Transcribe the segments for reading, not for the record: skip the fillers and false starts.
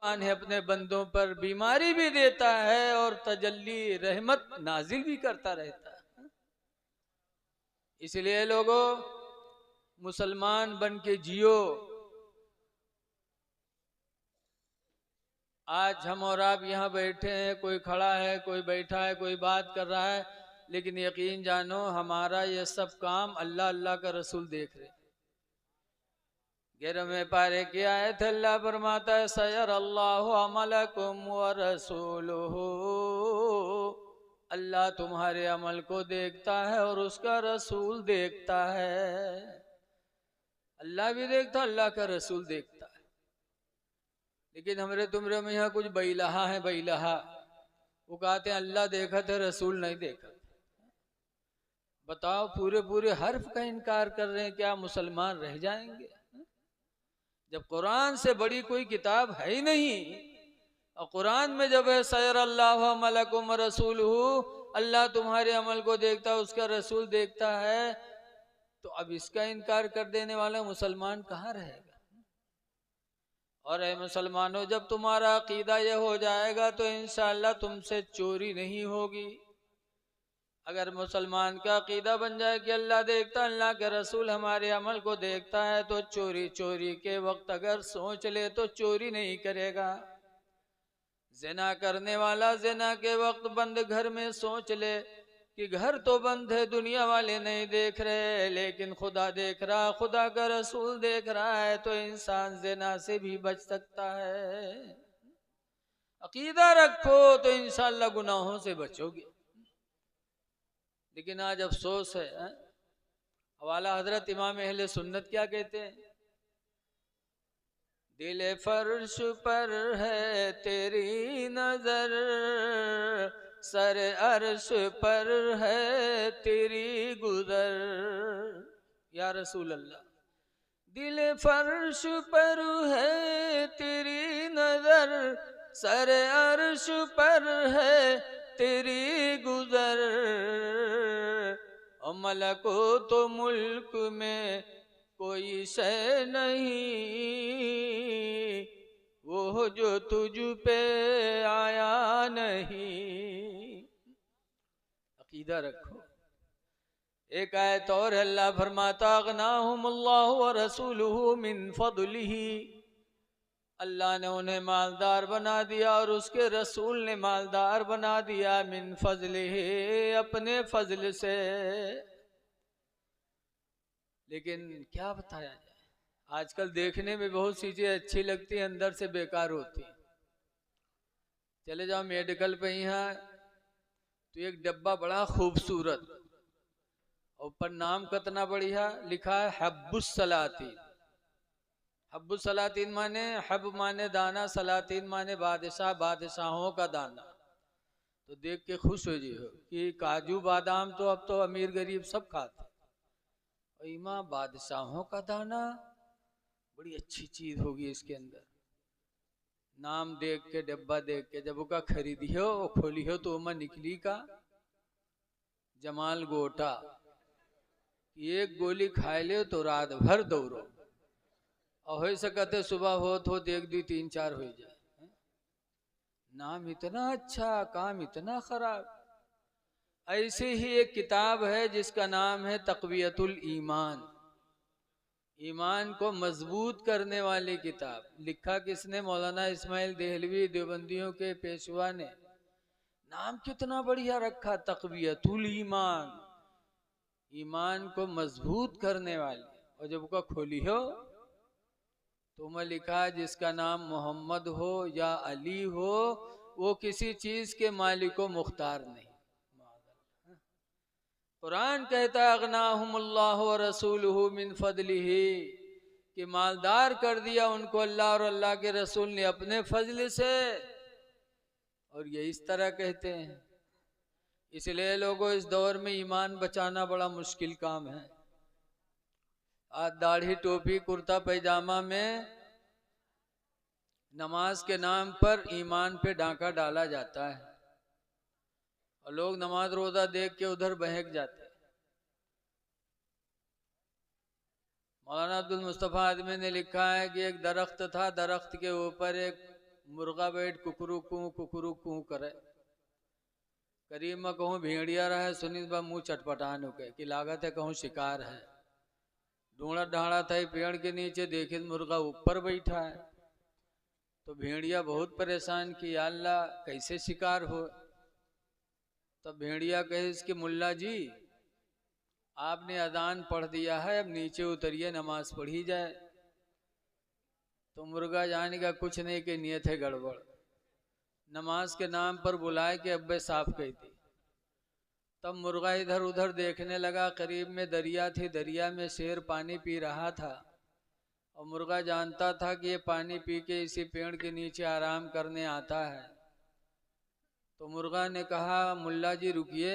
है अपने बंदों पर बीमारी भी देता है और तजल्ली रहमत नाजिल भी करता रहता है। इसलिए लोगों, मुसलमान बन के जियो। आज हम और आप यहाँ बैठे हैं, कोई खड़ा है, कोई बैठा है, कोई बात कर रहा है, लेकिन यकीन जानो हमारा ये सब काम अल्लाह अल्लाह का रसूल देख रहे। 11वें पारे की आयत अल्लाह फरमाता है सयर अल्लाहु अमलकुम व रसूलुहु, अल्लाह तुम्हारे अमल को देखता है और उसका रसूल देखता है। अल्लाह भी देखता, अल्लाह का रसूल देखता है। लेकिन हमरे तुमरे में यहाँ कुछ बैलहा है, बैलहा वो कहते हैं अल्लाह देखा थे रसूल नहीं देखा। बताओ, पूरे पूरे हर्फ का इनकार कर रहे हैं, क्या मुसलमान रह जाएंगे? जब कुरान से बड़ी कोई किताब है ही नहीं, और कुरान में जब है सयर अल्लाह मलकुम रसूलहू, अल्लाह तुम्हारे अमल को देखता, उसका रसूल देखता है, तो अब इसका इनकार कर देने वाला मुसलमान कहाँ रहेगा? और ऐ मुसलमानों, जब तुम्हारा अकीदा यह हो जाएगा तो इंशाअल्लाह तुमसे चोरी नहीं होगी। अगर मुसलमान का अकीदा बन जाए कि अल्लाह देखता, अल्लाह के रसूल हमारे अमल को देखता है, तो चोरी के वक्त अगर सोच ले तो चोरी नहीं करेगा। ज़िना करने वाला ज़िना के वक्त बंद घर में सोच ले कि घर तो बंद है, दुनिया वाले नहीं देख रहे, लेकिन खुदा देख रहा, खुदा का रसूल देख रहा है, तो इंसान ज़िना से भी बच सकता है। अकीदा रखो तो इंशाअल्लाह गुनाहों से बचोगे। लेकिन आज अफसोस है, हवाला हजरत इमाम अहले सुन्नत क्या कहते हैं? दिल फर्श पर है तेरी नजर, सर अर्श पर है तेरी गुजर। या रसूल अल्लाह, दिल फर्श पर है तेरी नजर, सर अर्श पर है तेरी गुजर, और मलको तो मुल्क में कोई शय नहीं, वो जो तुझ पे आया नहीं। अकीदा रखो। एक आयत और अल्लाह फरमाता अगनाहुमुल्लाहु व रसूलुहु मिन फदलिही, अल्लाह ने उन्हें मालदार बना दिया और उसके रसूल ने मालदार बना दिया, मिन फजलिही, अपने फजल से। लेकिन क्या बताया जाए, आजकल देखने में बहुत चीजें अच्छी लगती हैं, अंदर से बेकार होती हैं। चले जाओ मेडिकल पे यहाँ, तो एक डब्बा बड़ा खूबसूरत, ऊपर नाम कितना बढ़िया लिखा है, हब्बुस सलातीन। हब्बुस सलातीन माने, हब माने दाना, सलातीन माने बादशाह, बादशाहों का दाना। तो देख के खुश हो जी हो कि काजू बादाम तो अब तो अमीर गरीब सब खाते, और इमा बादशाहों का दाना, बड़ी अच्छी चीज होगी इसके अंदर। नाम देख के, डब्बा देख के, जब उसका खरीदियो खोलियो तो उमा निकली का जमाल गोटा, एक गोली खाए ले तो रात भर दौड़ो, और हो सकते सुबह हो तो एक दी 3-4 हो जाए। नाम इतना अच्छा, काम इतना खराब। ऐसे ही एक किताब है जिसका नाम है तक़वियतुल ईमान, ईमान को मजबूत करने वाली किताब। लिखा किसने? मौलाना इस्माइल देहलवी, देवबंदियों के पेशवा ने। नाम कितना बढ़िया रखा, तक़वियतुल ईमान, ईमान को मजबूत करने वाली। और जब उसका खोली हो तो मैं लिखा जिसका नाम मोहम्मद हो या अली हो, वो किसी चीज के मालिक व मुख्तार नहीं। कुरान कहता है अगनाहुमुल्लाहु व रसूलुहु मिन फदलिही, कि मालदार कर दिया उनको अल्लाह और अल्लाह के रसूल ने अपने फजल से। और ये इस तरह कहते हैं। इसलिए लोगों, इस दौर में ईमान बचाना बड़ा मुश्किल काम है। आज दाढ़ी टोपी कुर्ता पैजामा में नमाज के नाम पर ईमान पे डांका डाला जाता है, और लोग नमाज रोजा देख के उधर बहक जाते। मौलाना अब्दुल मुस्तफा आदमी ने लिखा है कि एक दरख्त था, दरख्त के ऊपर एक मुर्गा बैठ कुकरू कू करे। करीब में कहूँ भेड़िया रहे, सुनी बा मुँह चटपटान हो गए कि लागत है कहूँ शिकार है। ढूंढा ढाड़ा था पेड़ के नीचे, देखे मुर्गा ऊपर बैठा है। तो भेड़िया बहुत परेशान कि अल्लाह कैसे शिकार हो। तब भेड़िया कहे इसके मुल्ला जी आपने अजान पढ़ दिया है, अब नीचे उतरिए नमाज पढ़ी जाए। तो मुर्गा जाने का कुछ नहीं कि नियत है गड़बड़। नमाज के नाम पर बुलाए कि अब्बे साफ कही थी। तब मुर्गा इधर उधर देखने लगा, करीब में दरिया थी, दरिया में शेर पानी पी रहा था। और मुर्गा जानता था कि ये पानी पी के इसी पेड़ के नीचे आराम करने आता है। तो मुर्गा ने कहा मुल्ला जी रुकिए,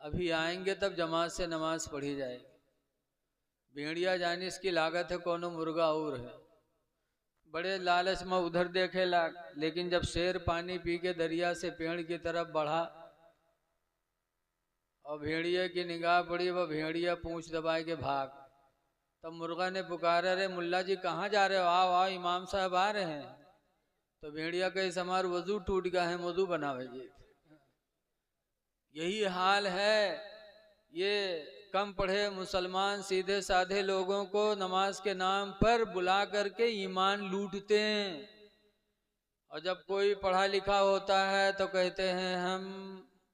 अभी आएंगे तब जमात से नमाज पढ़ी जाएगी। भेड़िया जाने इसकी लागत है कोनो मुर्गा और है। बड़े लालच में उधर देखे लाग, लेकिन जब शेर पानी पी के दरिया से पेड़ की तरफ बढ़ा और भेड़िया की निगाह पड़ी, वह भेड़िया पूंछ दबाए के भाग। तब मुर्गा ने पुकारा, रे मुल्ला जी कहाँ जा रहे हो, आओ आओ इमाम साहब आ रहे हैं। तो भेड़िया कहे समार वजू टूट गया है, वजू बनावेगी। यही हाल है, ये कम पढ़े मुसलमान सीधे साधे लोगों को नमाज के नाम पर बुला करके ईमान लूटते हैं। और जब कोई पढ़ा लिखा होता है तो कहते हैं हम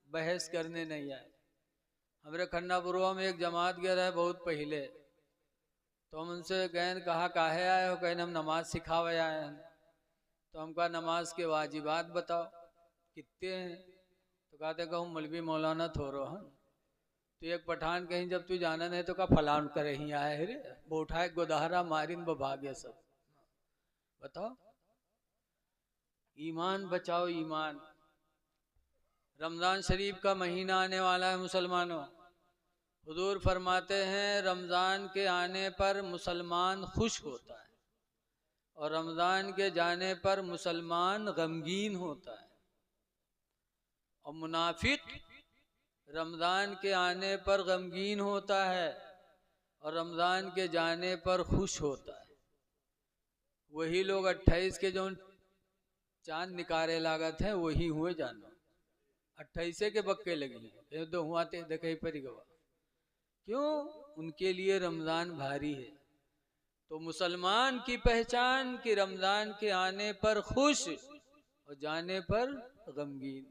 बहस करने नहीं आए। हमारे खन्नापुरवा में एक जमात गया है बहुत पहले, तो हम उनसे गए, कहा काहे आए हो, कहे हम नमाज सिखावे आए हैं। तो हम कहा नमाज के वाजिबात बताओ कितने हैं। तो कहते कहूँ मौलवी मौलाना थोरो हम। तो एक पठान कहीं जब तू जाना नहीं तो का फलान करे ही आए रे, वो उठाए गोदहरा मारिन वो भागे सब। बताओ, ईमान बचाओ ईमान। रमजान शरीफ का महीना आने वाला है मुसलमानों। हुजूर फरमाते हैं रमजान के आने पर मुसलमान खुश होता है और रमजान के जाने पर मुसलमान गमगीन होता है। और मुनाफिक रमजान के आने पर गमगीन होता है और रमजान के जाने पर खुश होता है। वही लोग 28 के जो चांद निकारे लागत हैं वही हुए जानो, 28 के बक्के लगी हैं तो हुआ देखे पर गवा। क्यों? उनके लिए रमजान भारी है। तो मुसलमान की पहचान कि रमजान के आने पर खुश और जाने पर गमगीन,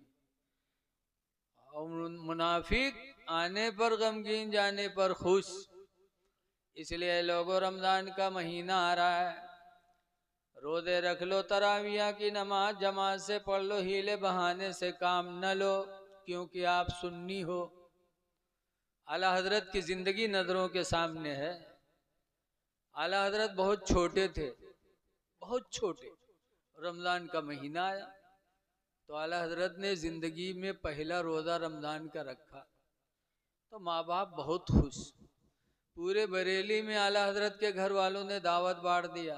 और मुनाफिक आने पर गमगीन जाने पर खुश। इसलिए लोगों रमजान का महीना आ रहा है, रोजे रख लो, तराविया की नमाज जमात से पढ़ लो, हीले बहाने से काम न लो, क्योंकि आप सुन्नी हो। आला हजरत की जिंदगी नजरों के सामने है। आला हजरत बहुत छोटे थे, बहुत छोटे। रमजान का महीना आया तो आला हजरत ने जिंदगी में पहला रोजा रमजान का रखा। तो माँ बाप बहुत खुश। पूरे बरेली में आला हजरत के घर वालों ने दावत बांट दिया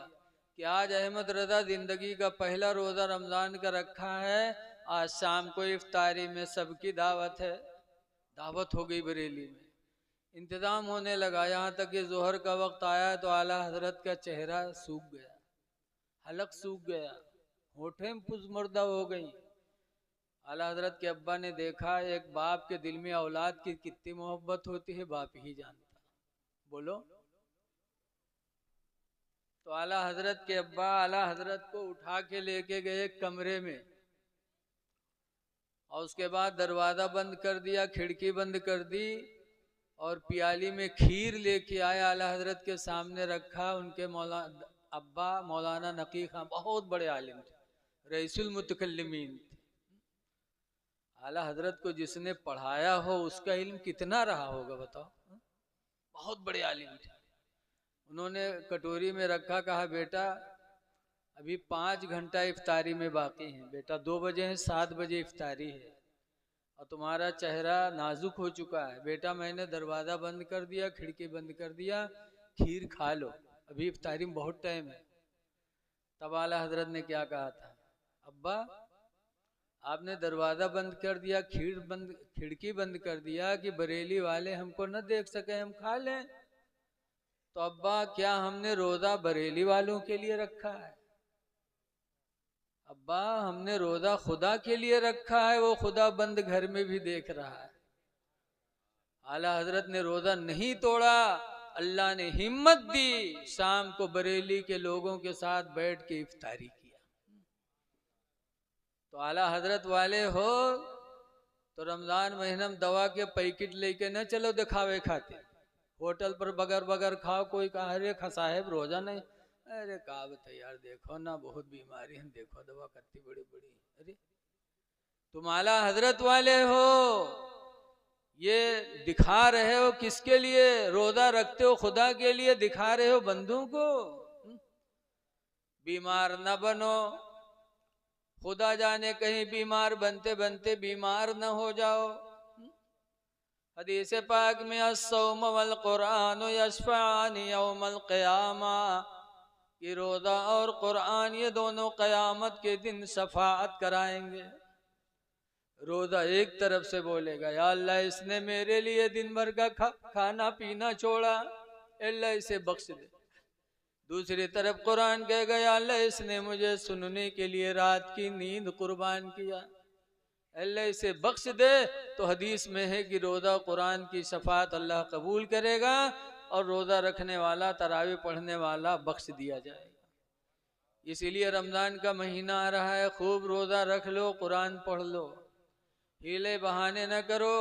कि आज अहमद रजा जिंदगी का पहला रोजा रमजान का रखा है, आज शाम को इफ्तारी में सबकी दावत है। दावत हो गई बरेली में, इंतजाम होने लगा। यहाँ तक कि जोहर का वक्त आया तो आला हजरत का चेहरा सूख गया, हलक सूख गया, होठें पुजमुर्दा हो गई। आला हजरत के अब्बा ने देखा, एक बाप के दिल में औलाद की कितनी मोहब्बत होती है बाप ही जानता। बोलो। तो आला हजरत के अब्बा आला हजरत को उठा के लेके गए कमरे में, और उसके बाद दरवाजा बंद कर दिया, खिड़की बंद कर दी, और पियाली में खीर लेके आए, आला हजरत के सामने रखा। उनके अब्बा मौलाना नकी खां बहुत बड़े आलिम थे, रईसुल मुतकल्लिमीन थे। आला हजरत को जिसने पढ़ाया हो उसका इल्म कितना रहा होगा बताओ, बहुत बड़े आलिम थे। उन्होंने कटोरी में रखा, कहा बेटा अभी 5 घंटा इफ्तारी में बाकी है, बेटा 2 बजे हैं, 7 बजे इफ्तारी है और तुम्हारा चेहरा नाजुक हो चुका है, बेटा मैंने दरवाजा बंद कर दिया, खिड़की बंद कर दिया, खीर खा लो, अभी इफ्तारी में बहुत टाइम है। तब आला हजरत ने क्या कहा था, अब्बा आपने दरवाजा बंद कर दिया, खिड़की बंद कर दिया कि बरेली वाले हमको न देख सके, हम खा लें। तो अब्बा क्या हमने रोजा बरेली वालों के लिए रखा है? अब्बा हमने रोजा खुदा के लिए रखा है, वो खुदा बंद घर में भी देख रहा है। आला हजरत ने रोजा नहीं तोड़ा, अल्लाह ने हिम्मत दी, शाम को बरेली के लोगों के साथ बैठ के इफ्तारी किया। तो आला हजरत वाले हो तो रमजान महीना में दवा के पैकेट लेके न चलो दिखावे खाते, होटल पर बगर बगर खाओ। कोई कहा अरे साहेब रोजा नहीं, अरे कहा बता यार देखो ना बहुत बीमारी है, देखो दवा करती बड़ी बड़ी। अरे तुम आला हजरत वाले हो, ये दिखा रहे हो किसके लिए? रोजा रखते हो खुदा के लिए, दिखा रहे हो बंधुओं को। बीमार न बनो, खुदा जाने कहीं बीमार बनते बनते बीमार न हो जाओ। हदीस पाक में अस्सौम वल कुरान यशफानी यौमल क़ियामा, कि रोजा और कुरान ये दोनों क़यामत के दिन शफाअत कराएंगे। रोजा एक तरफ से बोलेगा या अल्लाह इसने मेरे लिए दिन भर का खाना पीना छोड़ा, अल्लाह इसे बख्श दे। दूसरी तरफ कुरान कहेगा या अल्लाह इसने मुझे सुनने के लिए रात की नींद कुर्बान किया, अल्लाह इसे बख्श दे। तो हदीस में है कि रोजा कुरान की शफाअत अल्लाह कबूल करेगा और रोजा रखने वाला तरावी पढ़ने वाला बख्श दिया जाएगा। इसीलिए रमजान का महीना आ रहा है, खूब रोजा रख लो, कुरान पढ़ लो, हीले बहाने न करो।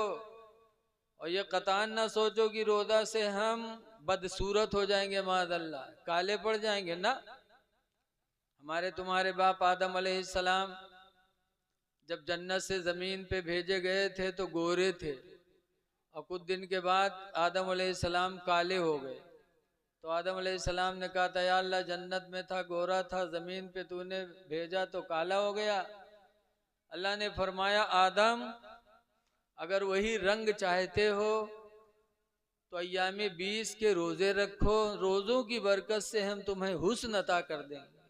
और ये कतान न सोचो कि रोजा से हम बदसूरत हो जाएंगे, माज़अल्लाह काले पड़ जाएंगे ना। हमारे तुम्हारे बाप आदम अलैहिस्सलाम जब जन्नत से जमीन पे भेजे गए थे तो गोरे थे, और कुछ दिन के बाद आदम अलैहिस्सलाम काले हो गए। तो आदम अलैहिस्सलाम ने कहा था या अल्लाह जन्नत में था गोरा था, जमीन पे तूने भेजा तो काला हो गया। अल्लाह ने फरमाया आदम अगर वही रंग चाहते हो तो अय्याम 20 के रोजे रखो, रोजों की बरकत से हम तुम्हें हुस्न अता कर देंगे।